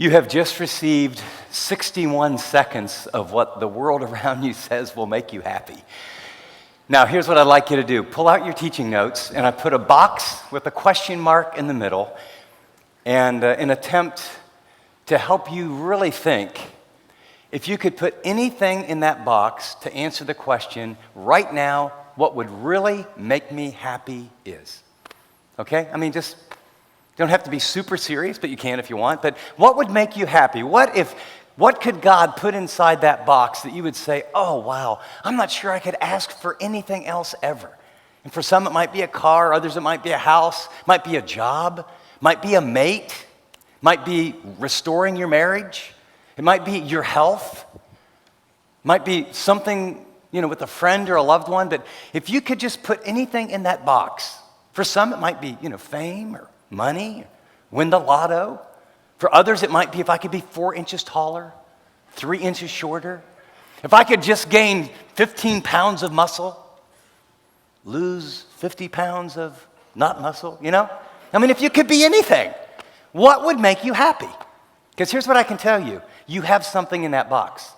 You have just received 61 seconds of what the world around you says will make you happy. Now, here's what I'd like you to do. Pull out your teaching notes, and I put a box with a question mark in the middle, and an attempt to help you really think, if you could put anything in that box to answer the question, right now, what would really make me happy is. Okay? I mean, just don't have to be super serious, but you can if you want. But what would make you happy? What could God put inside that box that you would say, oh, wow, I'm not sure I could ask for anything else ever. And for some, it might be a car. Others, it might be a house. Might be a job. Might be a mate. Might be restoring your marriage. It might be your health. Might be something, with a friend or a loved one. But if you could just put anything in that box, for some, it might be, fame or money, win the lotto. For others, it might be if I could be 4 inches taller, 3 inches shorter. If I could just gain 15 pounds of muscle, lose 50 pounds of not muscle, I mean, if you could be anything, what would make you happy? Because here's what I can tell you. You have something in that box.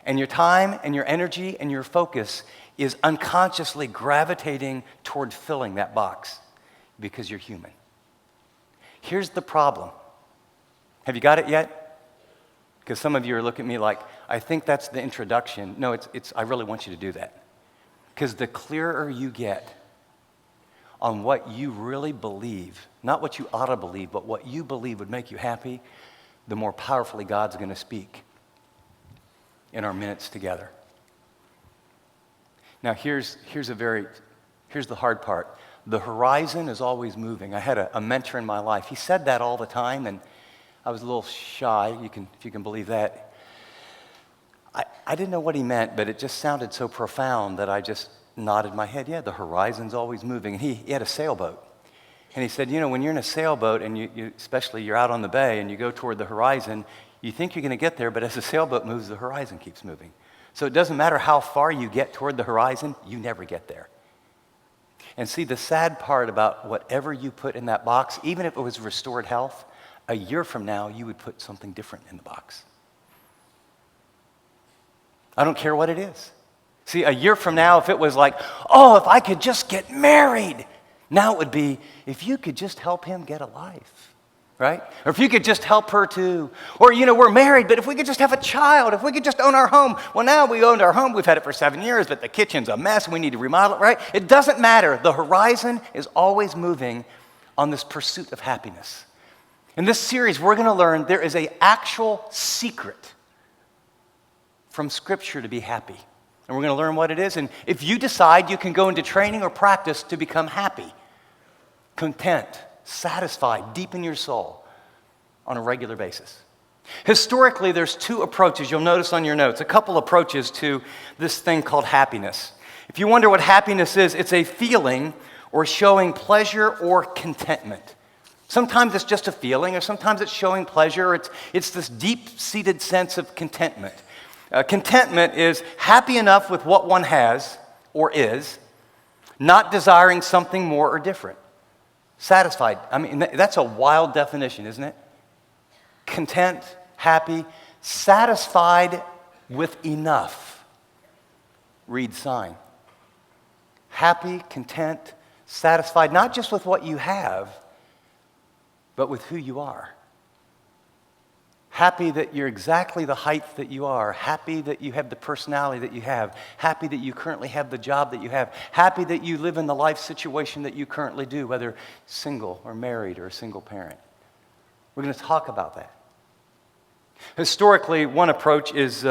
And your time and your energy and your focus is unconsciously gravitating toward filling that box because you're human. Here's the problem. Have you got it yet? Because some of you are looking at me like, I think that's the introduction. No, I really want you to do that. Because the clearer you get on what you really believe, not what you ought to believe, but what you believe would make you happy, the more powerfully God's going to speak in our minutes together. Now, here's the hard part. The horizon is always moving. I had a mentor in my life. He said that all the time, and I was a little shy, if you can believe that. I didn't know what he meant, but it just sounded so profound that I just nodded my head. Yeah, the horizon's always moving. And he had a sailboat. And he said, when you're in a sailboat, and especially you're out on the bay, and you go toward the horizon, you think you're going to get there, but as the sailboat moves, the horizon keeps moving. So it doesn't matter how far you get toward the horizon, you never get there. And see, the sad part about whatever you put in that box, even if it was restored health, a year from now, you would put something different in the box. I don't care what it is. See, a year from now, if it was like, oh, if I could just get married, now it would be, if you could just help him get a life, right? Or if you could just help her too. Or, we're married, but if we could just have a child, if we could just own our home. Well, now we owned our home. We've had it for 7 years, but the kitchen's a mess. We need to remodel it, right? It doesn't matter. The horizon is always moving on this pursuit of happiness. In this series, we're going to learn there is an actual secret from Scripture to be happy. And we're going to learn what it is. And if you decide, you can go into training or practice to become happy, content, satisfied, deep in your soul on a regular basis. Historically, there's 2 approaches. You'll notice on your notes, a couple approaches to this thing called happiness. If you wonder what happiness is, it's a feeling or showing pleasure or contentment. Sometimes it's just a feeling, or sometimes it's showing pleasure, or it's this deep-seated sense of contentment. Contentment is happy enough with what one has or is, not desiring something more or different. Satisfied. I mean, that's a wild definition, isn't it? Content, happy, satisfied with enough. Read sign. Happy, content, satisfied, not just with what you have, but with who you are. Happy that you're exactly the height that you are. Happy that you have the personality that you have. Happy that you currently have the job that you have. Happy that you live in the life situation that you currently do, whether single or married or a single parent. We're going to talk about that. Historically, one approach is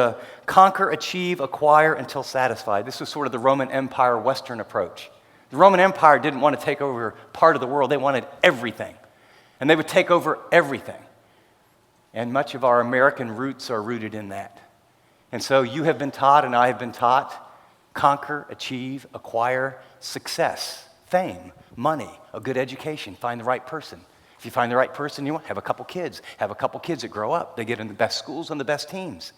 conquer, achieve, acquire until satisfied. This was sort of the Roman Empire Western approach. The Roman Empire didn't want to take over part of the world. They wanted everything. And they would take over everything. And much of our American roots are rooted in that. And so you have been taught, and I have been taught, conquer, achieve, acquire, success, fame, money, a good education, find the right person. If you find the right person, you want have a couple kids. Have a couple kids that grow up. They get in the best schools and the best teams.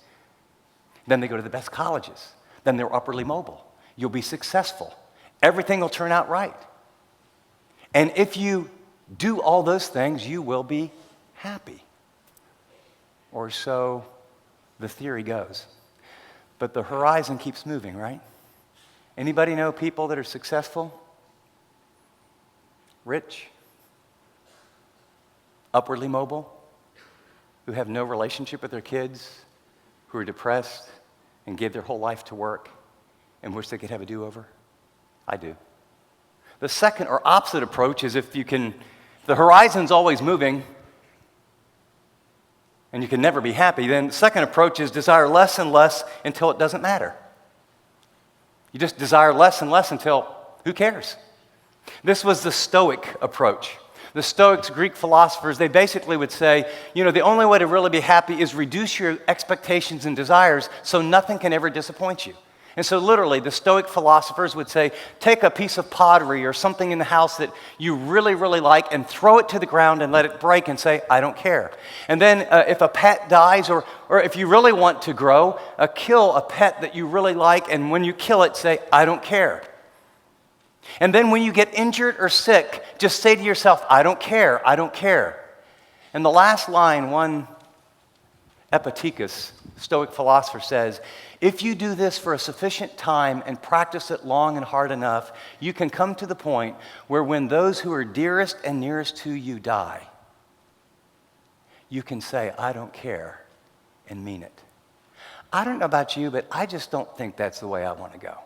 Then they go to the best colleges. Then they're upwardly mobile. You'll be successful. Everything will turn out right. And if you do all those things, you will be happy. or so the theory goes. But the horizon keeps moving, right? Anybody know people that are successful, rich, upwardly mobile, who have no relationship with their kids, who are depressed and give their whole life to work and wish they could have a do-over? I do. The second or opposite approach is if the horizon's always moving and you can never be happy, then the second approach is desire less and less until it doesn't matter. You just desire less and less until, who cares? This was the Stoic approach. The Stoics, Greek philosophers, they basically would say, the only way to really be happy is reduce your expectations and desires so nothing can ever disappoint you. And so literally, the Stoic philosophers would say, take a piece of pottery or something in the house that you really, really like and throw it to the ground and let it break and say, I don't care. And then if a pet dies or if you really want to grow, kill a pet that you really like, and when you kill it, say, I don't care. And then when you get injured or sick, just say to yourself, I don't care, I don't care. And the last line, one Epictetus, Stoic philosopher, says, if you do this for a sufficient time and practice it long and hard enough, you can come to the point where when those who are dearest and nearest to you die, you can say, I don't care, and mean it. I don't know about you, but I just don't think that's the way I want to go.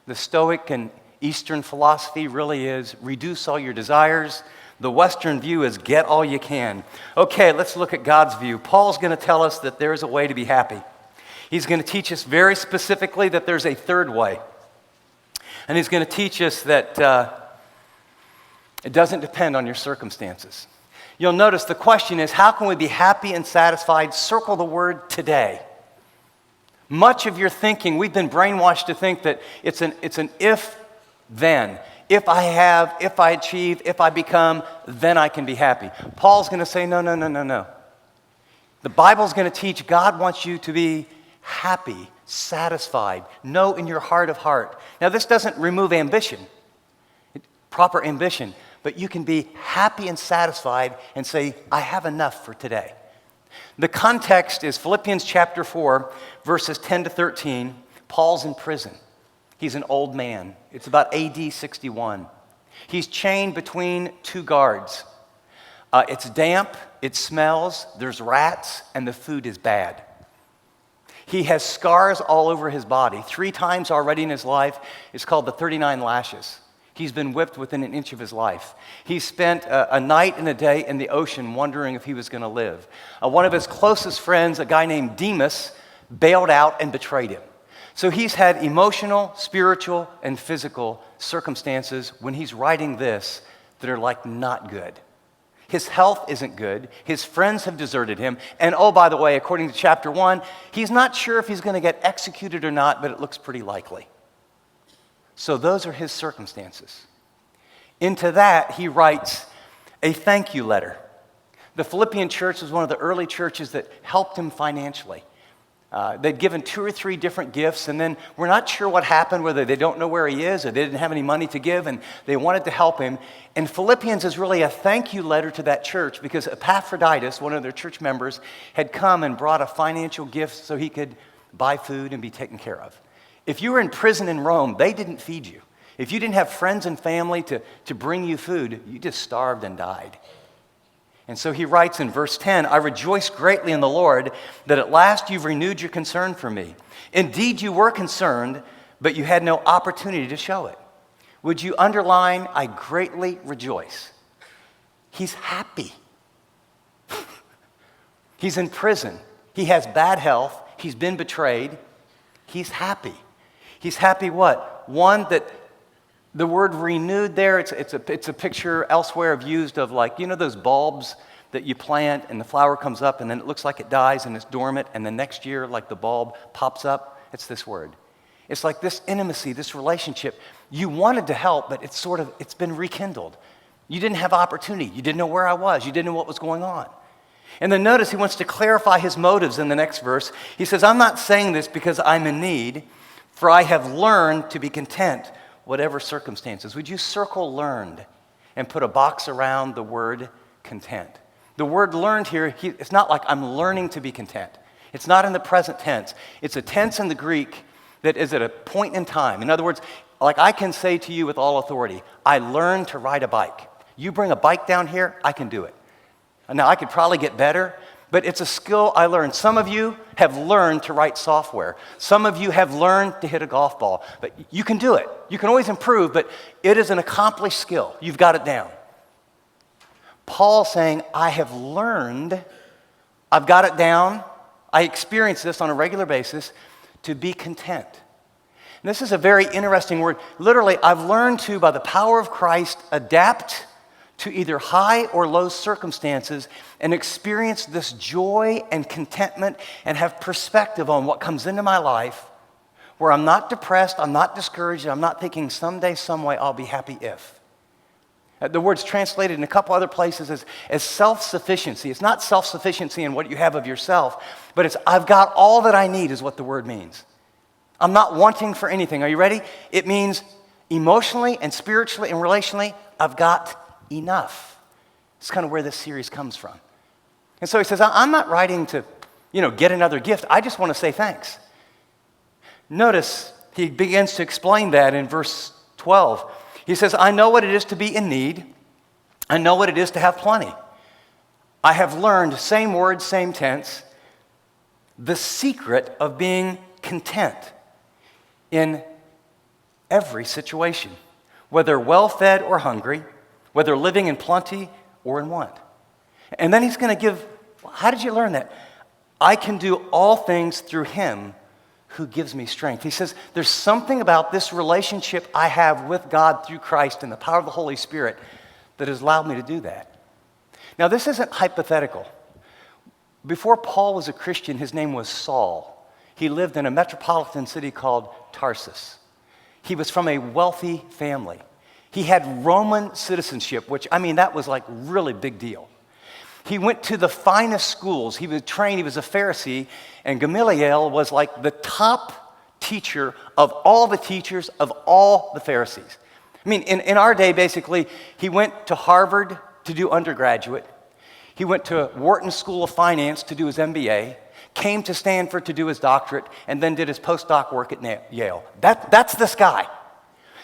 The Stoic and Eastern philosophy really is reduce all your desires. The Western view is get all you can. Okay, let's look at God's view. Paul's going to tell us that there's a way to be happy. He's going to teach us very specifically that there's a third way. And he's going to teach us that it doesn't depend on your circumstances. You'll notice the question is, how can we be happy and satisfied? Circle the word today. Much of your thinking, we've been brainwashed to think that it's an if-then. If I have, if I achieve, if I become, then I can be happy. Paul's going to say, no. The Bible's going to teach God wants you to be happy, satisfied, know in your heart of heart. Now, this doesn't remove ambition, proper ambition, but you can be happy and satisfied and say, I have enough for today. The context is Philippians chapter 4, verses 10 to 13. Paul's in prison. He's an old man. It's about AD 61. He's chained between two guards. It's damp, it smells, there's rats, and the food is bad. He has scars all over his body. 3 times already in his life. It's called the 39 lashes. He's been whipped within an inch of his life. He spent a night and a day in the ocean wondering if he was going to live. One of his closest friends, a guy named Demas, bailed out and betrayed him. So he's had emotional, spiritual, and physical circumstances when he's writing this that are like not good. His health isn't good. His friends have deserted him. And oh, by the way, according to chapter 1, he's not sure if he's going to get executed or not, but it looks pretty likely. So those are his circumstances. Into that, he writes a thank you letter. The Philippian church was one of the early churches that helped him financially. They'd given 2 or 3 different gifts, and then we're not sure what happened, whether they don't know where he is or they didn't have any money to give, and they wanted to help him. And Philippians is really a thank you letter to that church because Epaphroditus, one of their church members, had come and brought a financial gift so he could buy food and be taken care of. If you were in prison in Rome, they didn't feed you. If you didn't have friends and family to bring you food, you just starved and died. And so he writes in verse 10, I rejoice greatly in the Lord that at last you've renewed your concern for me. Indeed, you were concerned, but you had no opportunity to show it. Would you underline, I greatly rejoice? He's happy. He's in prison. He has bad health. He's been betrayed. He's happy. He's happy what? One, that the word renewed there, it's a picture elsewhere of used of like, those bulbs that you plant and the flower comes up and then it looks like it dies and it's dormant and the next year like the bulb pops up. It's this word. It's like this intimacy, this relationship. You wanted to help, but it's been rekindled. You didn't have opportunity. You didn't know where I was. You didn't know what was going on. And then notice he wants to clarify his motives in the next verse. He says, I'm not saying this because I'm in need, for I have learned to be content whatever circumstances. Would you circle learned and put a box around the word content? The word learned here, it's not like I'm learning to be content. It's not in the present tense. It's a tense in the Greek that is at a point in time. In other words, like I can say to you with all authority, I learned to ride a bike. You bring a bike down here, I can do it. Now, I could probably get better, but it's a skill I learned. Some of you have learned to write software. Some of you have learned to hit a golf ball. But you can do it. You can always improve, but it is an accomplished skill. You've got it down. Paul's saying, I have learned, I've got it down, I experience this on a regular basis, to be content. And this is a very interesting word. Literally, I've learned to, by the power of Christ, adapt to either high or low circumstances and experience this joy and contentment and have perspective on what comes into my life where I'm not depressed, I'm not discouraged, I'm not thinking someday, some way I'll be happy if. The word's translated in a couple other places as self-sufficiency. It's not self-sufficiency in what you have of yourself, but it's I've got all that I need is what the word means. I'm not wanting for anything. Are you ready? It means emotionally and spiritually and relationally, I've got enough. It's kind of where this series comes from. And so he says, I'm not writing to, get another gift. I just want to say thanks. Notice he begins to explain that in verse 12. He says, I know what it is to be in need. I know what it is to have plenty. I have learned, same word, same tense, the secret of being content in every situation, whether well-fed or hungry, whether living in plenty or in want. And then he's going to give, how did you learn that? I can do all things through him who gives me strength. He says, there's something about this relationship I have with God through Christ and the power of the Holy Spirit that has allowed me to do that. Now, this isn't hypothetical. Before Paul was a Christian, his name was Saul. He lived in a metropolitan city called Tarsus. He was from a wealthy family. He had Roman citizenship, which, that was like really big deal. He went to the finest schools. He was trained, he was a Pharisee, and Gamaliel was like the top teacher of all the teachers of all the Pharisees. In our day, basically, he went to Harvard to do undergraduate. He went to Wharton School of Finance to do his MBA, came to Stanford to do his doctorate, and then did his postdoc work at Yale. That's this guy.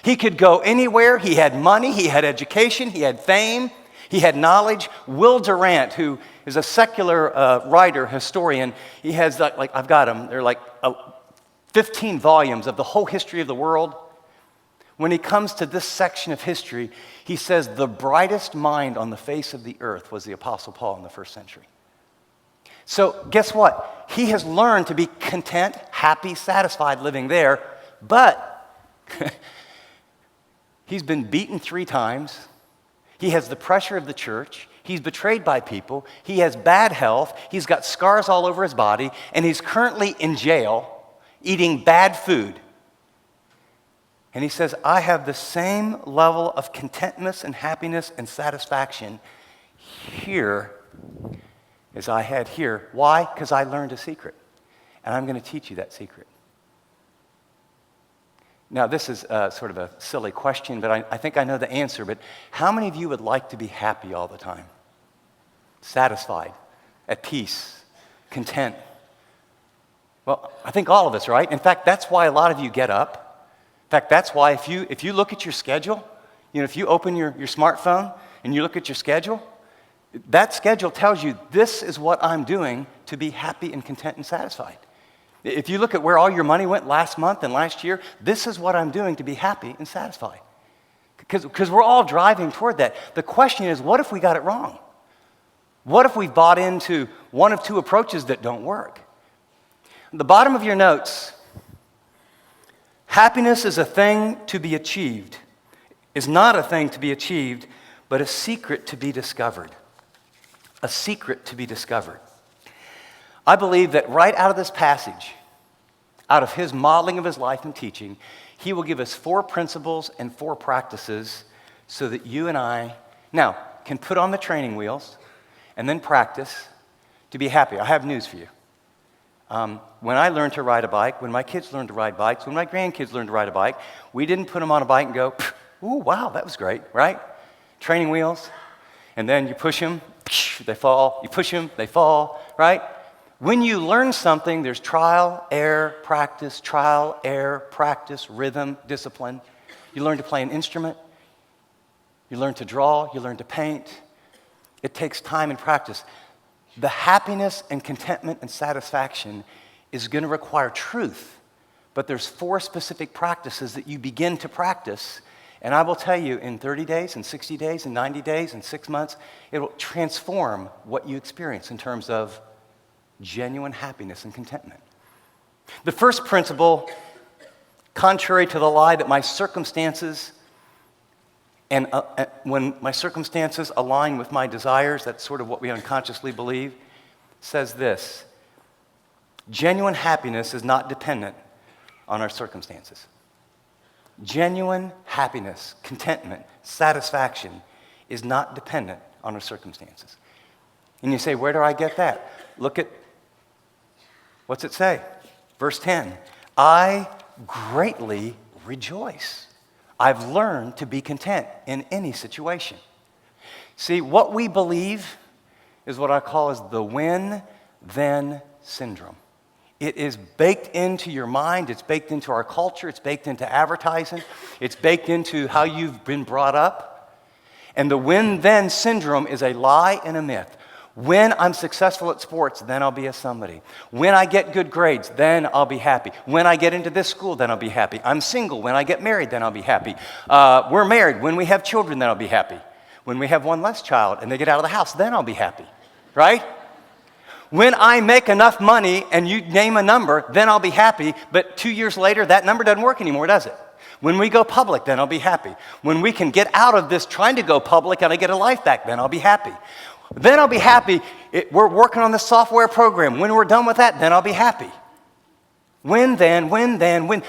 He could go anywhere. He had money, he had education, he had fame, he had knowledge. Will Durant, who is a secular writer, historian, he has, I've got them, they're 15 volumes of the whole history of the world. When he comes to this section of history, he says the brightest mind on the face of the earth was the Apostle Paul in the first century. So guess what? He has learned to be content, happy, satisfied living there, but he's been beaten 3 times. He has the pressure of the church. He's betrayed by people. He has bad health. He's got scars all over his body. And he's currently in jail eating bad food. And he says, I have the same level of contentness and happiness and satisfaction here as I had here. Why? Because I learned a secret. And I'm going to teach you that secret. Now, this is sort of a silly question, but I think I know the answer. But how many of you would like to be happy all the time? Satisfied, at peace, content? Well, I think all of us, right? In fact, that's why a lot of you get up. In fact, that's why if you look at your schedule, if you open your smartphone and you look at your schedule, that schedule tells you this is what I'm doing to be happy and content and satisfied. If you look at where all your money went last month and last year, this is what I'm doing to be happy and satisfied. Because we're all driving toward that. The question is, what if we got it wrong? What if we bought into one of 2 approaches that don't work? At the bottom of your notes, happiness is a thing to be achieved, is not a thing to be achieved, but a secret to be discovered. A secret to be discovered. I believe that right out of this passage, out of his modeling of his life and teaching, he will give us 4 principles and 4 practices so that you and I now can put on the training wheels and then practice to be happy. I have news for you. When I learned to ride a bike, when my kids learned to ride bikes, when my grandkids learned to ride a bike, we didn't put them on a bike and go, ooh, wow, that was great, right? Training wheels, and then you push them, they fall. You push them, they fall, right? When you learn something, there's trial, error, practice, rhythm, discipline. You learn to play an instrument. You learn to draw. You learn to paint. It takes time and practice. The happiness and contentment and satisfaction is going to require truth. But there's 4 specific practices that you begin to practice. And I will tell you, in 30 days, in 60 days, in 90 days, in 6 months, it will transform what you experience in terms of genuine happiness and contentment. The first principle, contrary to the lie that my circumstances, and when my circumstances align with my desires, that's sort of what we unconsciously believe, says this: genuine happiness is not dependent on our circumstances. Genuine happiness, contentment, satisfaction is not dependent on our circumstances. And you say, where do I get that? Look at, what's it say? Verse 10, I greatly rejoice. I've learned to be content in any situation. See, what we believe is what I call as the win-then syndrome. It is baked into your mind. It's baked into our culture. It's baked into advertising. It's baked into how you've been brought up. And the win-then syndrome is a lie and a myth. When I'm successful at sports, then I'll be a somebody. When I get good grades, then I'll be happy. When I get into this school, then I'll be happy. I'm single. When I get married, then I'll be happy. We're married. When we have children, then I'll be happy. When we have one less child and they get out of the house, then I'll be happy. Right? When I make enough money and you name a number, then I'll be happy. But 2 years later, that number doesn't work anymore, does it? When we go public, then I'll be happy. When we can get out of this trying to go public and I get a life back, then I'll be happy. Then I'll be happy. We're working on this software program. When we're done with that, then I'll be happy. When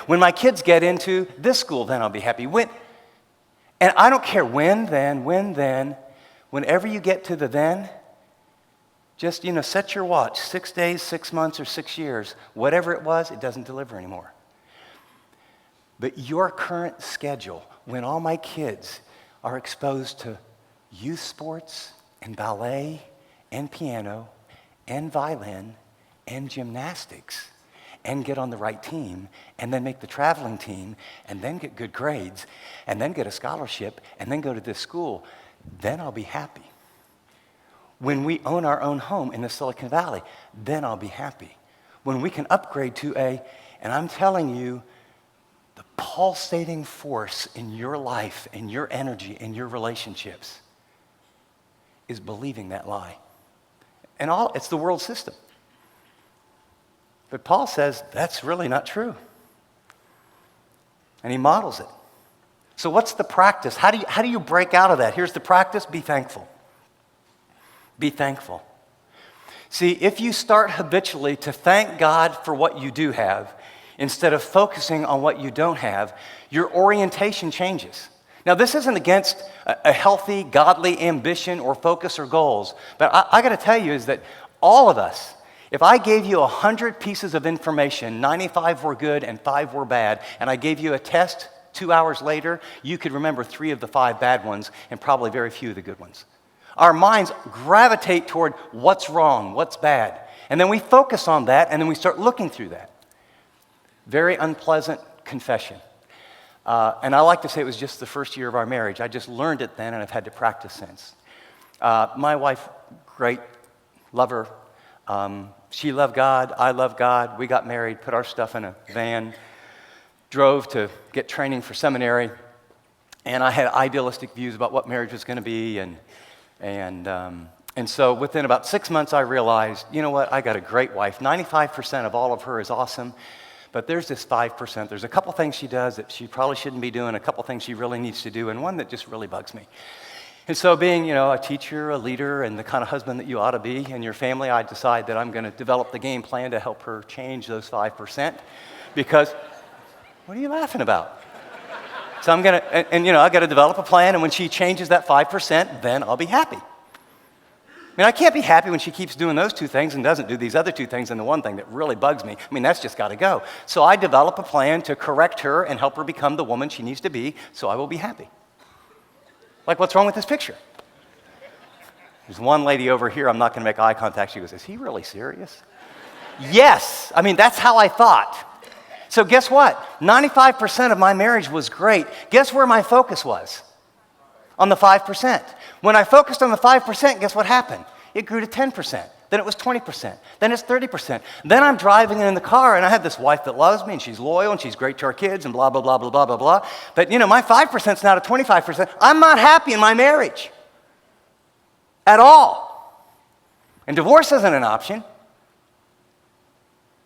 my kids get into this school, then I'll be happy. And I don't care when, then. Whenever you get to the then, just, set your watch. 6 days, 6 months, or 6 years. Whatever it was, it doesn't deliver anymore. But your current schedule, when all my kids are exposed to youth sports and ballet and piano and violin and gymnastics and get on the right team and then make the traveling team and then get good grades and then get a scholarship and then go to this school, then I'll be happy. When we own our own home in the Silicon Valley, then I'll be happy. When we can upgrade to and I'm telling you, the pulsating force in your life and your energy and your relationships is believing that lie. And it's the world system. But Paul says that's really not true. And he models it. So what's the practice? How do you break out of that? Here's the practice: be thankful. Be thankful. See, if you start habitually to thank God for what you do have, instead of focusing on what you don't have, your orientation changes. Now, this isn't against a healthy, godly ambition or focus or goals, but I got to tell you is that all of us, if I gave you 100 pieces of information, 95 were good and 5 were bad, and I gave you a test 2 hours later, you could remember 3 of the 5 bad ones and probably very few of the good ones. Our minds gravitate toward what's wrong, what's bad, and then we focus on that, and then we start looking through that. Very unpleasant confession. And I like to say it was just the first year of our marriage. I just learned it then, and I've had to practice since. My wife, great, love her. She loved God, I love God. We got married, put our stuff in a van, drove to get training for seminary, and I had idealistic views about what marriage was going to be, and so within about 6 months, I realized, you know what, I got a great wife. 95% of all of her is awesome. But there's this 5%. There's a couple things she does that she probably shouldn't be doing, a couple things she really needs to do, and one that just really bugs me. And so being, a teacher, a leader, and the kind of husband that you ought to be in your family, I decide that I'm going to develop the game plan to help her change those 5%. Because, what are you laughing about? So I'm going to, I got to develop a plan, and when she changes that 5%, then I'll be happy. I can't be happy when she keeps doing those 2 things and doesn't do these other 2 things and the one thing that really bugs me. That's just got to go. So I develop a plan to correct her and help her become the woman she needs to be, so I will be happy. Like, what's wrong with this picture? There's one lady over here, I'm not going to make eye contact. She goes, is he really serious? Yes. I mean, that's how I thought. So guess what? 95% of my marriage was great. Guess where my focus was? On the 5%. When I focused on the 5%, guess what happened? It grew to 10%. Then it was 20%. Then it's 30%. Then I'm driving in the car, and I have this wife that loves me, and she's loyal, and she's great to our kids, and blah, blah, blah, blah, blah, blah, blah. But, my 5% is now to 25%. I'm not happy in my marriage at all. And divorce isn't an option.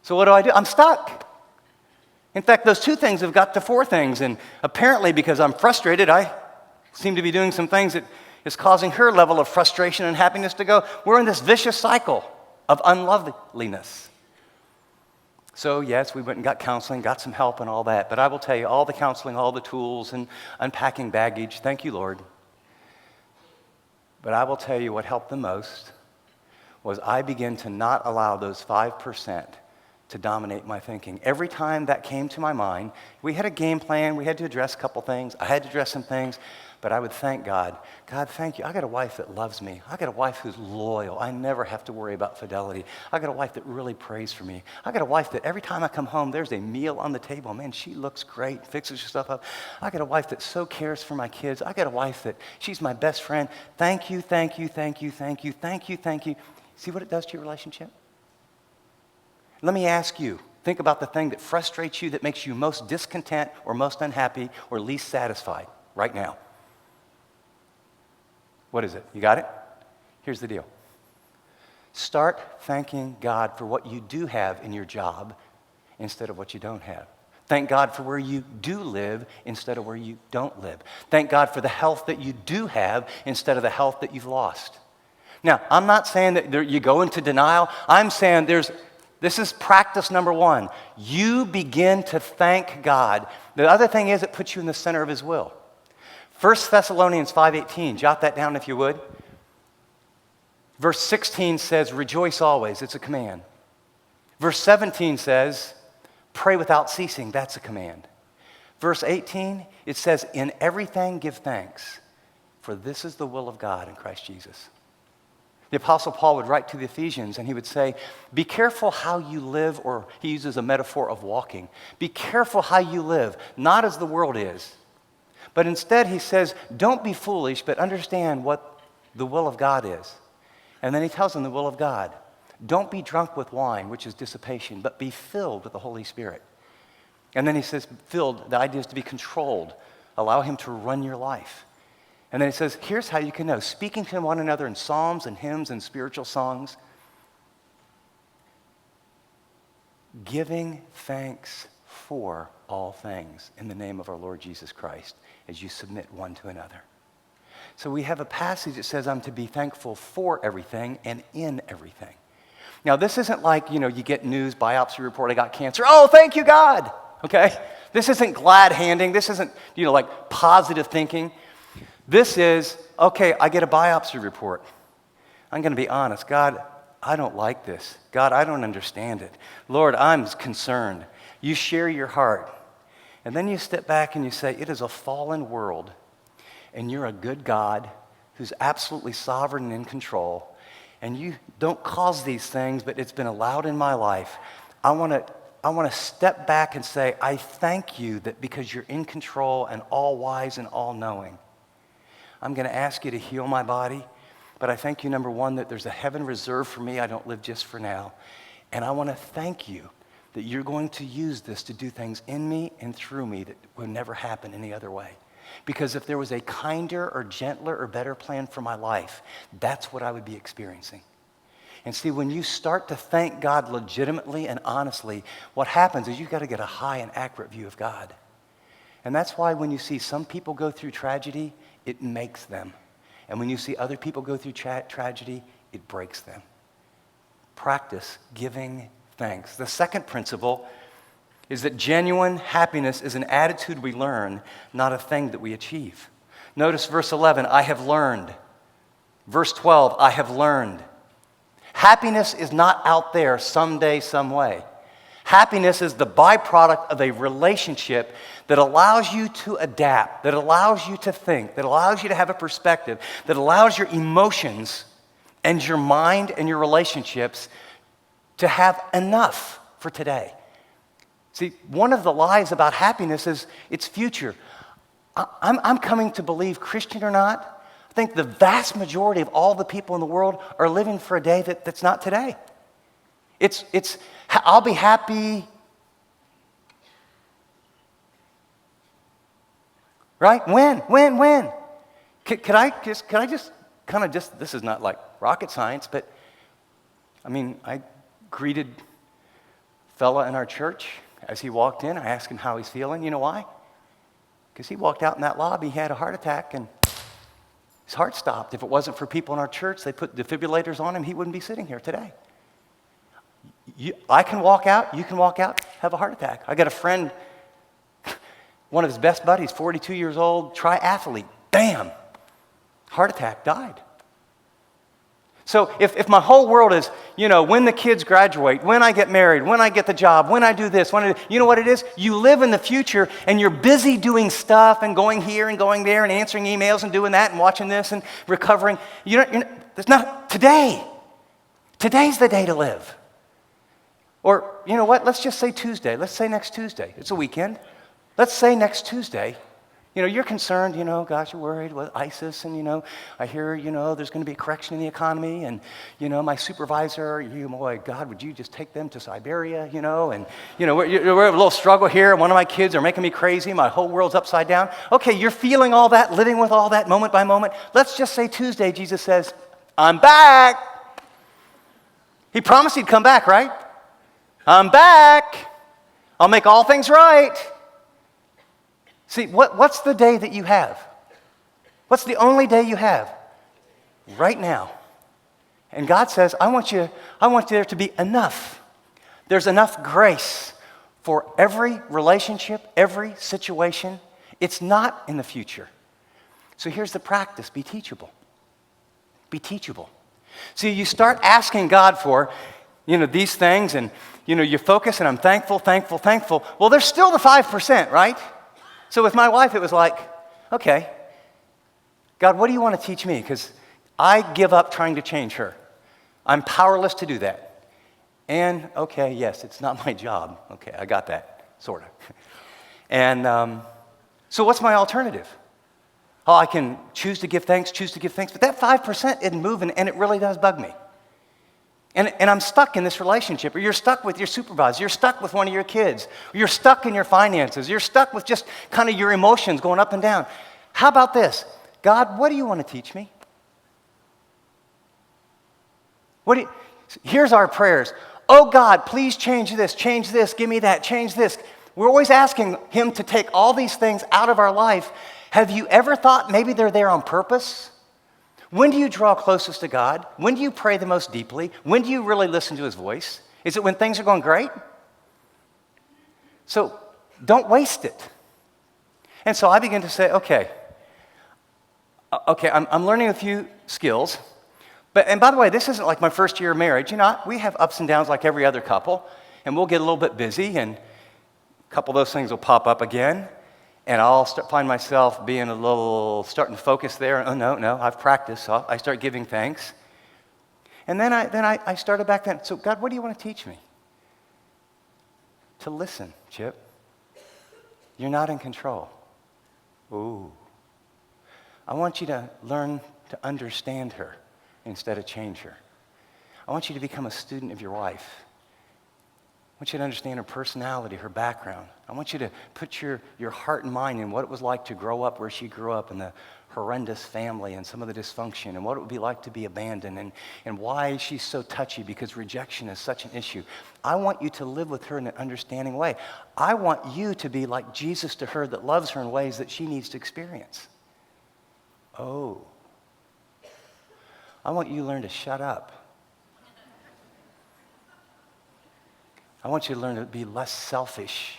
So what do? I'm stuck. In fact, those two things have got to four things, and apparently because I'm frustrated, I seem to be doing some things that is causing her level of frustration and happiness to go. We're in this vicious cycle of unloveliness. So yes, we went and got counseling, got some help and all that, but I will tell you, all the counseling, all the tools and unpacking baggage, thank you, Lord. But I will tell you what helped the most was I began to not allow those 5% to dominate my thinking. Every time that came to my mind, we had a game plan, we had to address a couple things, I had to address some things, but I would thank God. God, thank you. I got a wife that loves me. I got a wife who's loyal. I never have to worry about fidelity. I got a wife that really prays for me. I got a wife that every time I come home, there's a meal on the table. Man, she looks great, fixes her stuff up. I got a wife that so cares for my kids. I got a wife that she's my best friend. Thank you, thank you, thank you, thank you, thank you, thank you. See what it does to your relationship? Let me ask you, think about the thing that frustrates you, that makes you most discontent or most unhappy or least satisfied right now. What is it? You got it? Here's the deal. Start thanking God for what you do have in your job instead of what you don't have. Thank God for where you do live instead of where you don't live. Thank God for the health that you do have instead of the health that you've lost. Now, I'm not saying that you go into denial. I'm saying this is practice number one. You begin to thank God. The other thing is it puts you in the center of His will. 1 Thessalonians 5:18, jot that down if you would. Verse 16 says, rejoice always. It's a command. Verse 17 says, pray without ceasing. That's a command. Verse 18, it says, in everything give thanks, for this is the will of God in Christ Jesus. The Apostle Paul would write to the Ephesians and he would say, be careful how you live, or he uses a metaphor of walking. Be careful how you live, not as the world is. But instead he says, don't be foolish, but understand what the will of God is. And then he tells them the will of God. Don't be drunk with wine, which is dissipation, but be filled with the Holy Spirit. And then he says, filled, the idea is to be controlled. Allow Him to run your life. And then he says, here's how you can know. Speaking to one another in psalms and hymns and spiritual songs. Giving thanks for all things in the name of our Lord Jesus Christ as you submit one to another. So we have a passage that says I'm to be thankful for everything and in everything. Now this isn't like, you get news, biopsy report, I got cancer. Oh, thank you, God. Okay? This isn't glad handing. This isn't, like positive thinking. This is, okay, I get a biopsy report. I'm going to be honest. God, I don't like this. God, I don't understand it. Lord, I'm concerned. You share your heart. And then you step back and you say, it is a fallen world, and you're a good God who's absolutely sovereign and in control, and you don't cause these things, but it's been allowed in my life. I want to step back and say, I thank you that because you're in control and all wise and all knowing. I'm going to ask you to heal my body, but I thank you, number one, that there's a heaven reserved for me. I don't live just for now. And I want to thank you that you're going to use this to do things in me and through me that would never happen any other way. Because if there was a kinder or gentler or better plan for my life, that's what I would be experiencing. And see, when you start to thank God legitimately and honestly, what happens is you've got to get a high and accurate view of God. And that's why when you see some people go through tragedy, it makes them. And when you see other people go through tragedy, it breaks them. Practice giving thanks. The second principle is that genuine happiness is an attitude we learn, not a thing that we achieve. Notice verse 11, I have learned. Verse 12, I have learned. Happiness is not out there someday, some way. Happiness is the byproduct of a relationship that allows you to adapt, that allows you to think, that allows you to have a perspective, that allows your emotions and your mind and your relationships to have enough for today. See, one of the lies about happiness is its future. I'm coming to believe, Christian or not, I think the vast majority of all the people in the world are living for a day that's not today. I'll be happy, right? When? Could I just kind of this is not like rocket science, but I mean, I greeted a fella in our church as he walked in. I asked him how he's feeling. You know why? Because he walked out in that lobby, he had a heart attack, and his heart stopped. If it wasn't for people in our church, they put defibrillators on him, he wouldn't be sitting here today. I can walk out, you can walk out, have a heart attack. I got a friend, one of his best buddies, 42 years old, triathlete, bam, heart attack, died. So if my whole world is, when the kids graduate, when I get married, when I get the job, when I do this, you know what it is? You live in the future and you're busy doing stuff and going here and going there and answering emails and doing that and watching this and recovering. It's not today. Today's the day to live. Or, you know what? Let's just say Tuesday. Let's say next Tuesday. It's a weekend. Let's say next Tuesday. You're concerned, gosh, you're worried with ISIS, and, I hear, there's going to be a correction in the economy, and, my supervisor, boy, God, would you just take them to Siberia, and, we're a little struggle here, one of my kids are making me crazy, my whole world's upside down. Okay, you're feeling all that, living with all that moment by moment. Let's just say Tuesday, Jesus says, I'm back. He promised he'd come back, right? I'm back. I'll make all things right. See, what's the day that you have? What's the only day you have? Right now. And God says, I want there to be enough. There's enough grace for every relationship, every situation. It's not in the future. So here's the practice. Be teachable. Be teachable. See, you start asking God for, these things, and, you focus, and I'm thankful. Well, there's still the 5%, right? So with my wife, it was like, okay, God, what do you want to teach me? Because I give up trying to change her. I'm powerless to do that. And, okay, yes, it's not my job. Okay, I got that, sort of. And so what's my alternative? Oh, I can choose to give thanks, but that 5% isn't moving, and it really does bug me. And I'm stuck in this relationship, or you're stuck with your supervisor, you're stuck with one of your kids, or you're stuck in your finances, you're stuck with just kind of your emotions going up and down. How about this? God, what do you want to teach me? Here's our prayers. Oh God, please change this, give me that, change this. We're always asking him to take all these things out of our life. Have you ever thought maybe they're there on purpose? When do you draw closest to God? When do you pray the most deeply? When do you really listen to his voice? Is it when things are going great? So don't waste it. And so I begin to say, okay, I'm learning a few skills. And by the way, this isn't like my first year of marriage. We have ups and downs like every other couple, and we'll get a little bit busy, and a couple of those things will pop up again. And I'll find myself starting to focus there. Oh, no, I've practiced. So I start giving thanks. And then I started back then. So, God, what do you want to teach me? To listen, Chip. You're not in control. Ooh. I want you to learn to understand her instead of change her. I want you to become a student of your wife. I want you to understand her personality, her background. I want you to put your heart and mind in what it was like to grow up where she grew up, in the horrendous family and some of the dysfunction, and what it would be like to be abandoned, and why she's so touchy, because rejection is such an issue. I want you to live with her in an understanding way. I want you to be like Jesus to her, that loves her in ways that she needs to experience. Oh. I want you to learn to shut up. I want you to learn to be less selfish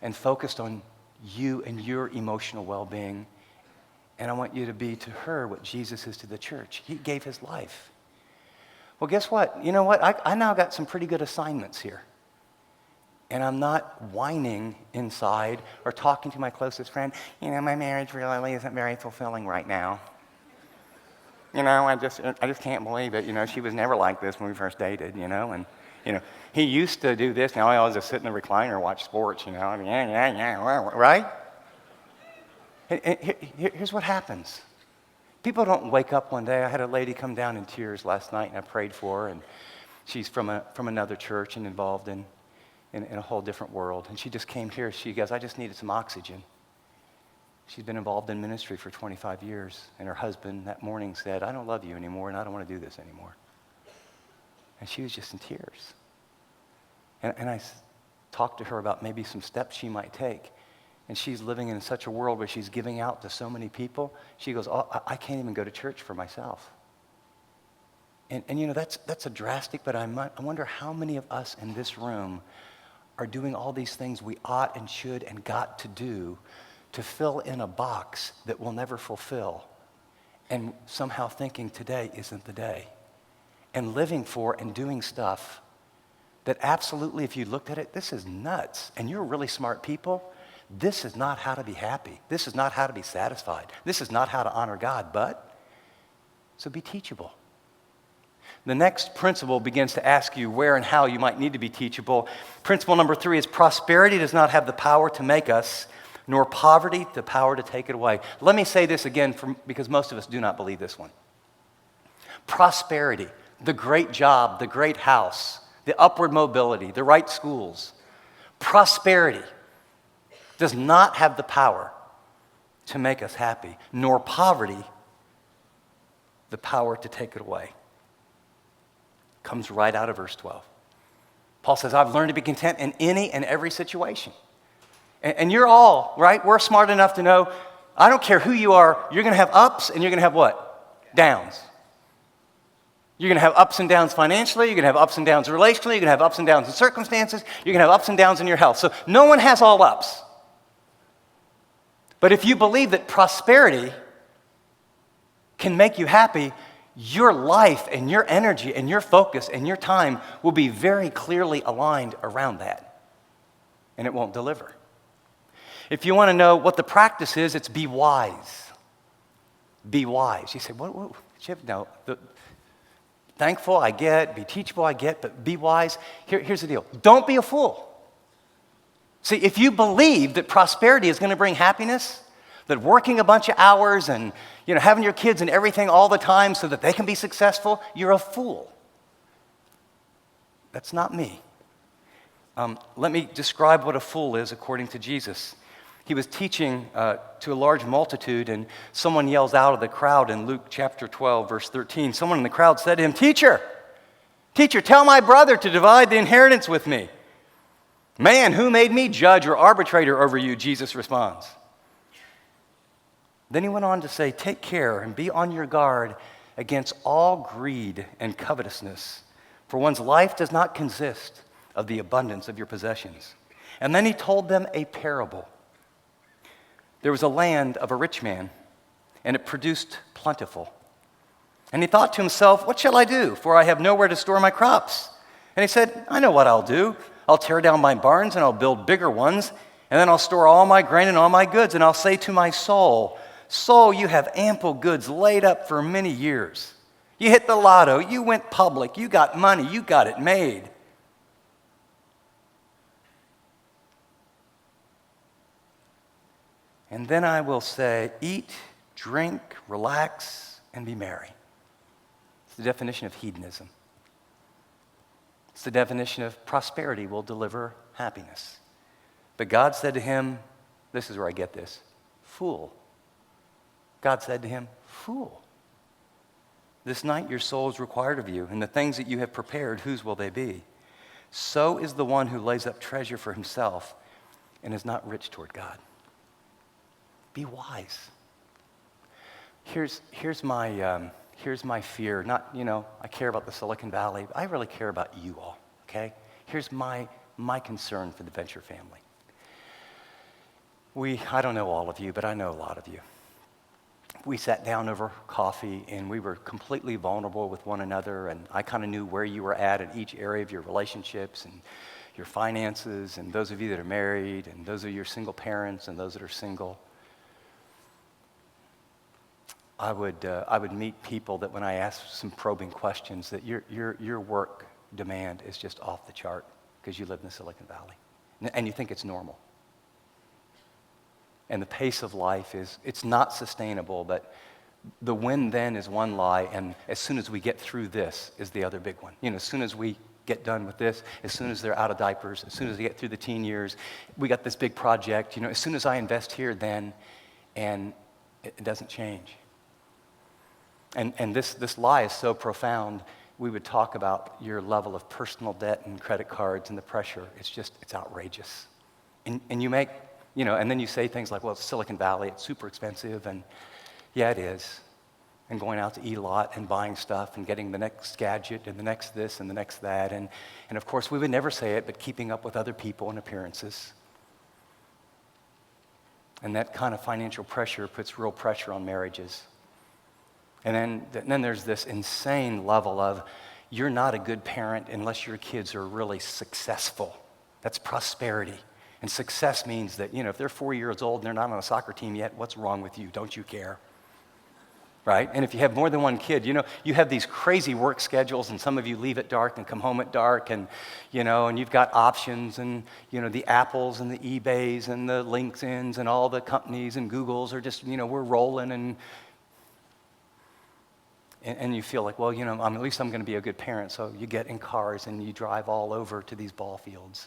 and focused on you and your emotional well-being. And I want you to be to her what Jesus is to the church. He gave his life. Well, guess what? You know what? I now got some pretty good assignments here. And I'm not whining inside or talking to my closest friend, my marriage really isn't very fulfilling right now. I just can't believe it. She was never like this when we first dated, and, he used to do this. Now I always just sit in the recliner and watch sports, right? And here's what happens. People don't wake up one day. I had a lady come down in tears last night, and I prayed for her, and she's from another church and involved in a whole different world. And she just came here. She goes, I just needed some oxygen. She's been involved in ministry for 25 years, and her husband that morning said, I don't love you anymore, and I don't want to do this anymore. And she was just in tears. And I talked to her about maybe some steps she might take. And she's living in such a world where she's giving out to so many people. She goes, I can't even go to church for myself. And that's a drastic, but I wonder how many of us in this room are doing all these things we ought and should and got to do to fill in a box that we'll never fulfill, and somehow thinking today isn't the day, and living for and doing stuff that absolutely, if you looked at it, this is nuts, and you're really smart people. This is not how to be happy. This is not how to be satisfied. This is not how to honor God, so be teachable. The next principle begins to ask you where and how you might need to be teachable. Principle number 3 is prosperity does not have the power to make us, nor poverty the power to take it away. Let me say this again because most of us do not believe this one. Prosperity, the great job, the great house, the upward mobility, the right schools. Prosperity does not have the power to make us happy, nor poverty the power to take it away. Comes right out of verse 12. Paul says, I've learned to be content in any and every situation. And you're all, right? We're smart enough to know, I don't care who you are, you're going to have ups and you're going to have what? Downs. You're going to have ups and downs financially, you're going to have ups and downs relationally, you're going to have ups and downs in circumstances, you're going to have ups and downs in your health. So no one has all ups. But if you believe that prosperity can make you happy, your life and your energy and your focus and your time will be very clearly aligned around that. And it won't deliver. If you want to know what the practice is, it's be wise. Be wise. You say, what Chip? No. Thankful, I get. Be teachable, I get. But be wise. Here's the deal. Don't be a fool. See, if you believe that prosperity is going to bring happiness, that working a bunch of hours and having your kids and everything all the time so that they can be successful, you're a fool. That's not me. Let me describe what a fool is according to Jesus. He was teaching to a large multitude, and someone yells out of the crowd in Luke chapter 12, verse 13. Someone in the crowd said to him, Teacher, tell my brother to divide the inheritance with me. Man, who made me judge or arbitrator over you? Jesus responds. Then he went on to say, Take care and be on your guard against all greed and covetousness, for one's life does not consist of the abundance of your possessions. And then he told them a parable. There was a land of a rich man, and it produced plentiful. And he thought to himself, What shall I do? For I have nowhere to store my crops. And he said, I know what I'll do. I'll tear down my barns, and I'll build bigger ones, and then I'll store all my grain and all my goods, and I'll say to my soul, Soul, you have ample goods laid up for many years. You hit the lotto, you went public, you got money, you got it made. And then I will say, Eat, drink, relax, and be merry. It's the definition of hedonism. It's the definition of prosperity will deliver happiness. But God said to him, this is where I get this, fool. God said to him, fool. This night your soul is required of you, and the things that you have prepared, whose will they be? So is the one who lays up treasure for himself and is not rich toward God. Be wise. Here's my fear. Not, I care about the Silicon Valley. I really care about you all, okay? Here's my concern for the Venture family. I don't know all of you, but I know a lot of you. We sat down over coffee, and we were completely vulnerable with one another, and I kind of knew where you were at in each area of your relationships and your finances, and those of you that are married, and those of your single parents, and those that are single. I would meet people that when I asked some probing questions, that your work demand is just off the chart because you live in the Silicon Valley. And you think it's normal. And the pace of life it's not sustainable, but the when then is one lie, and as soon as we get through this is the other big one. As soon as we get done with this, as soon as they're out of diapers, as soon as they get through the teen years, we got this big project, as soon as I invest here, then, and it doesn't change. And this lie is so profound, we would talk about your level of personal debt and credit cards and the pressure. It's outrageous. And you make, and then you say things like, well, it's Silicon Valley, it's super expensive, and yeah, it is. And going out to eat a lot and buying stuff and getting the next gadget and the next this and the next that. And of course, we would never say it, but keeping up with other people and appearances. And that kind of financial pressure puts real pressure on marriages. And then there's this insane level of, you're not a good parent unless your kids are really successful. That's prosperity. And success means that, if they're 4 years old and they're not on a soccer team yet, what's wrong with you? Don't you care? Right? And if you have more than one kid, you have these crazy work schedules, and some of you leave at dark and come home at dark, and, and you've got options, and, the Apples and the eBays and the LinkedIns and all the companies and Googles are just, we're rolling, and you feel like, well, at least I'm going to be a good parent, so you get in cars and you drive all over to these ball fields.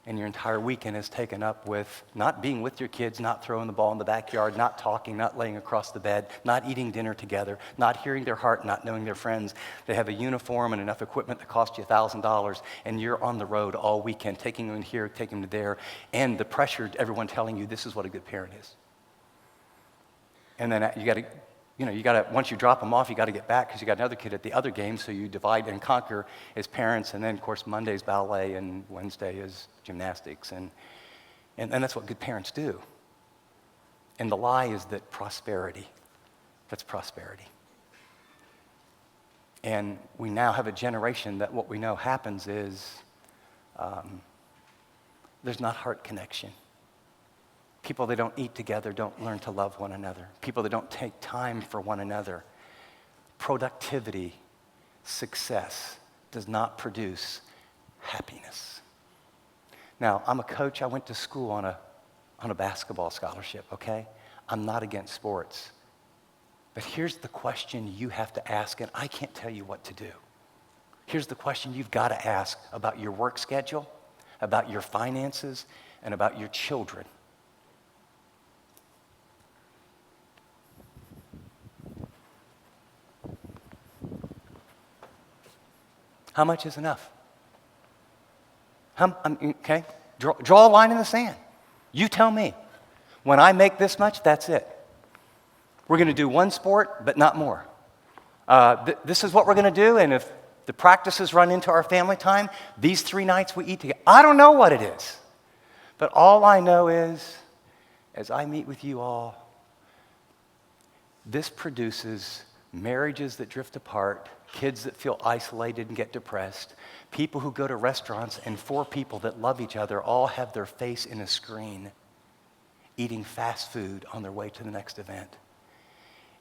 And your entire weekend is taken up with not being with your kids, not throwing the ball in the backyard, not talking, not laying across the bed, not eating dinner together, not hearing their heart, not knowing their friends. They have a uniform and enough equipment that costs you $1,000, and you're on the road all weekend, taking them here, taking them there, and the pressure, everyone telling you this is what a good parent is. And then you got to, once you drop them off, you got to get back because you got another kid at the other game, so you divide and conquer as parents, and then, of course, Monday's ballet, and Wednesday is gymnastics, and that's what good parents do. And the lie is that that's prosperity. And we now have a generation that what we know happens is there's not heart connection. People that don't eat together don't learn to love one another. People that don't take time for one another. Productivity, success does not produce happiness. Now, I'm a coach. I went to school on a basketball scholarship, okay? I'm not against sports. But here's the question you have to ask, and I can't tell you what to do. Here's the question you've got to ask about your work schedule, about your finances, and about your children. How much is enough? Okay, draw a line in the sand. You tell me. When I make this much, that's it. We're going to do one sport, but not more. This is what we're going to do, and if the practices run into our family time, these 3 nights we eat together. I don't know what it is, but all I know is, as I meet with you all, this produces marriages that drift apart, kids that feel isolated and get depressed, people who go to restaurants, and 4 people that love each other all have their face in a screen, eating fast food on their way to the next event.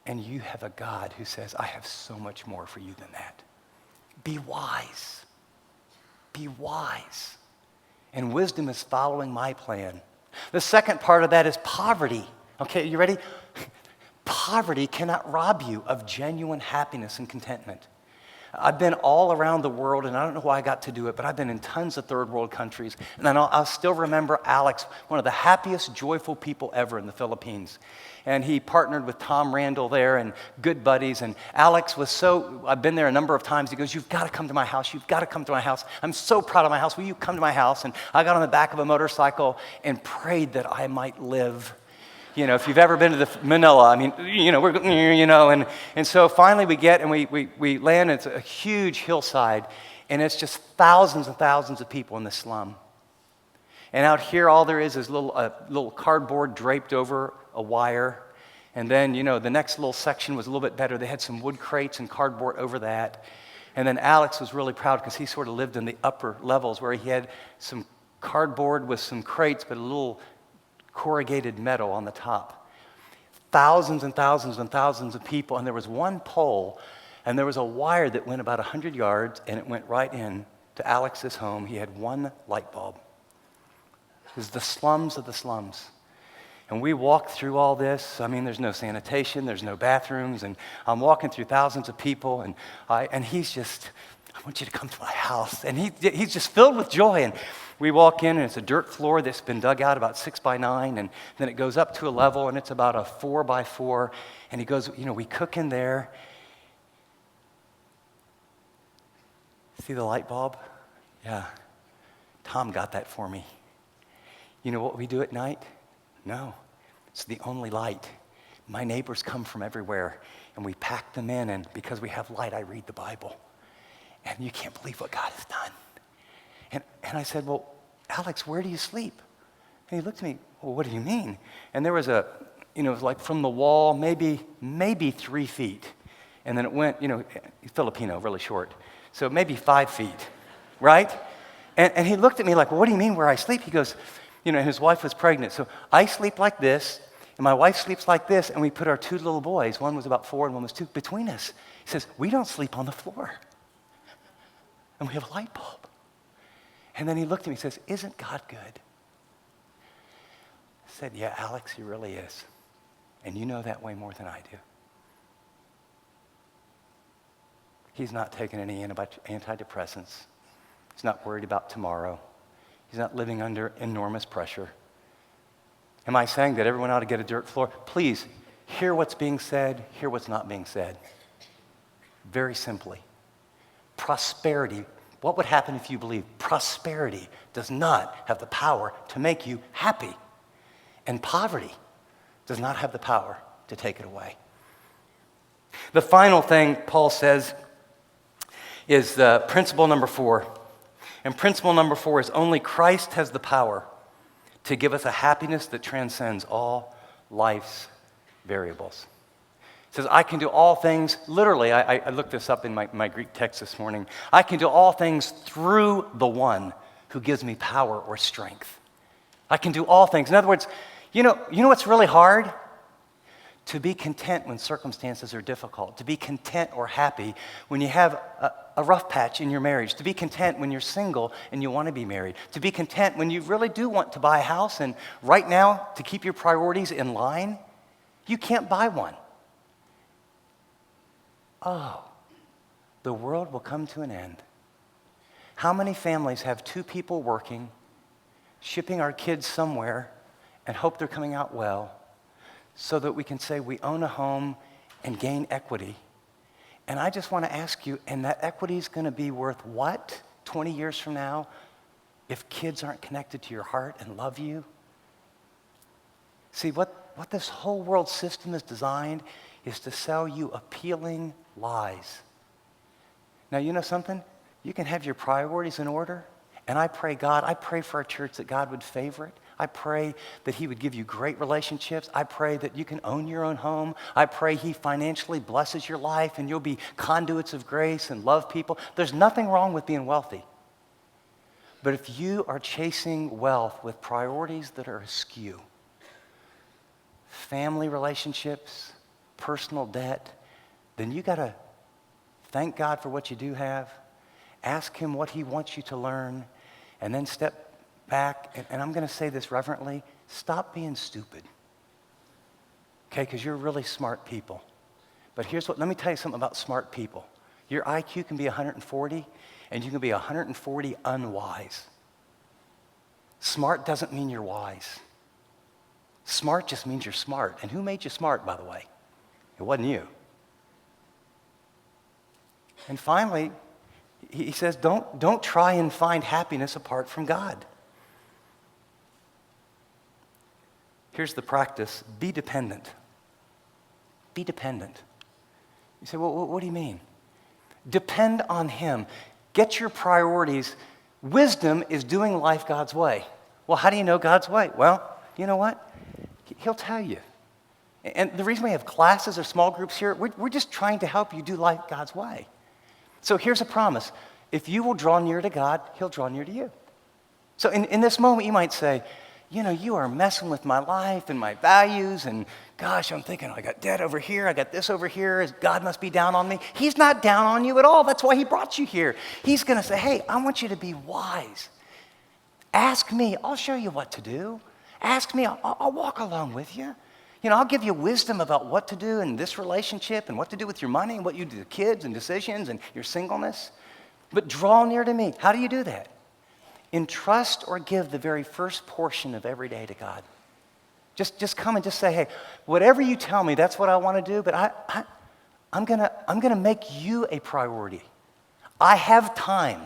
And you have a God who says, I have so much more for you than that. Be wise. Be wise. And wisdom is following my plan. The second part of that is poverty. Okay, you ready? Poverty cannot rob you of genuine happiness and contentment. I've been all around the world, and I don't know why I got to do it, but I've been in tons of third world countries. And I'll still remember Alex, one of the happiest, joyful people ever in the Philippines. And he partnered with Tom Randall there and good buddies. And Alex was I've been there a number of times. He goes, you've got to come to my house. You've got to come to my house. I'm so proud of my house. Will you come to my house? And I got on the back of a motorcycle and prayed that I might live. If you've ever been to Manila, we're, and so finally we get and we land. It's a huge hillside, and it's just thousands and thousands of people in the slum. And out here, all there is a little cardboard draped over a wire. And then, the next little section was a little bit better. They had some wood crates and cardboard over that. And then Alex was really proud because he sort of lived in the upper levels where he had some cardboard with some crates, but a little corrugated metal on the top. thousands and thousands and thousands of people, and there was one pole, and there was a wire that went about 100 yards, and it went right in to Alex's home. He had one light bulb. It was the slums of the slums. And we walked through all this. I mean, there's no sanitation, there's no bathrooms, and I'm walking through thousands of people, and he's just, I want you to come to my house. And he's just filled with joy. And we walk in, and it's a dirt floor that's been dug out about 6 by 9, and then it goes up to a level, and it's about a 4 by 4. And he goes, we cook in there. See the light bulb? Yeah. Tom got that for me. You know what we do at night? No. It's the only light. My neighbors come from everywhere, and we pack them in, and because we have light, I read the Bible. And you can't believe what God has done. And I said, well, Alex, where do you sleep? And he looked at me, well, what do you mean? And there was it was like from the wall, maybe 3 feet. And then it went, Filipino, really short. So maybe 5 feet, right? And he looked at me like, well, what do you mean where I sleep? He goes, and his wife was pregnant. So I sleep like this, and my wife sleeps like this, and we put our 2 little boys, one was about 4 and one was 2, between us. He says, we don't sleep on the floor. And we have a light bulb. And then he looked at me and says, isn't God good? I said, yeah, Alex, he really is. And you know that way more than I do. He's not taking any antidepressants. He's not worried about tomorrow. He's not living under enormous pressure. Am I saying that everyone ought to get a dirt floor? Please, hear what's being said, hear what's not being said. Very simply. Prosperity. What would happen if you believe prosperity does not have the power to make you happy? And poverty does not have the power to take it away. The final thing Paul says is principle number 4. And principle number 4 is only Christ has the power to give us a happiness that transcends all life's variables. It says, I can do all things, literally, I looked this up in my Greek text this morning. I can do all things through the one who gives me power or strength. I can do all things. In other words, you know what's really hard? To be content when circumstances are difficult. To be content or happy when you have a rough patch in your marriage. To be content when you're single and you want to be married. To be content when you really do want to buy a house, and right now, to keep your priorities in line, you can't buy one. Oh, the world will come to an end. How many families have 2 people working, shipping our kids somewhere, and hope they're coming out well, so that we can say we own a home and gain equity? And I just want to ask you, and that equity is going to be worth what 20 years from now if kids aren't connected to your heart and love you? See, what this whole world system is designed is to sell you appealing lies. Now, you know something? You can have your priorities in order, and I pray for our church that God would favor it. I pray that he would give you great relationships. I pray that you can own your own home. I pray he financially blesses your life and you'll be conduits of grace and love people. There's nothing wrong with being wealthy. But if you are chasing wealth with priorities that are askew, family relationships, personal debt, then you got to thank God for what you do have, ask him what he wants you to learn, and then step back, and I'm going to say this reverently, stop being stupid. Okay, because you're really smart people. But let me tell you something about smart people. Your IQ can be 140, and you can be 140 unwise. Smart doesn't mean you're wise. Smart just means you're smart. And who made you smart, by the way? It wasn't you. And finally, he says, don't try and find happiness apart from God. Here's the practice. Be dependent. Be dependent. You say, well, what do you mean? Depend on him. Get your priorities. Wisdom is doing life God's way. Well, how do you know God's way? Well, you know what? He'll tell you. And the reason we have classes or small groups here, we're just trying to help you do life God's way. So here's a promise. If you will draw near to God, he'll draw near to you. So in this moment, you might say, you are messing with my life and my values, and gosh, I'm thinking, I got debt over here, I got this over here, God must be down on me. He's not down on you at all. That's why he brought you here. He's going to say, hey, I want you to be wise. Ask me, I'll show you what to do. Ask me, I'll walk along with you. I'll give you wisdom about what to do in this relationship and what to do with your money and what you do with kids and decisions and your singleness. But draw near to me. How do you do that? Entrust or give the very first portion of every day to God. Just come and just say, hey, whatever you tell me, that's what I want to do, but I'm gonna make you a priority. I have time.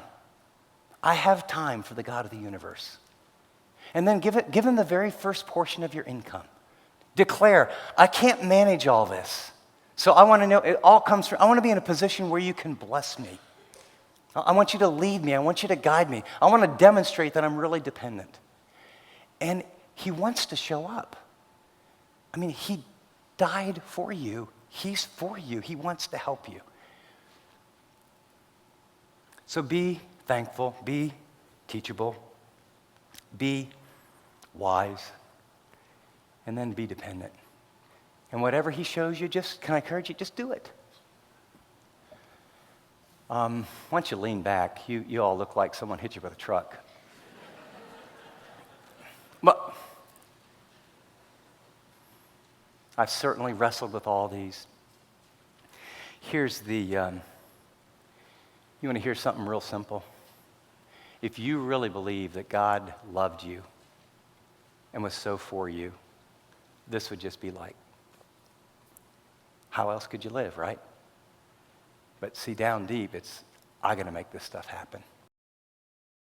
I have time for the God of the universe. And then give him the very first portion of your income. Declare, I can't manage all this. So I want to know, it all comes from, I want to be in a position where you can bless me. I want you to lead me. I want you to guide me. I want to demonstrate that I'm really dependent. And he wants to show up. I mean, he died for you. He's for you. He wants to help you. So be thankful. Be teachable. Be wise. And then be dependent. And whatever he shows you, can I encourage you, just do it. Once you lean back, you all look like someone hit you with a truck. But I've certainly wrestled with all these. Here's you want to hear something real simple? If you really believe that God loved you and was so for you, this would just be like, how else could you live, right? But see, down deep, I got to make this stuff happen.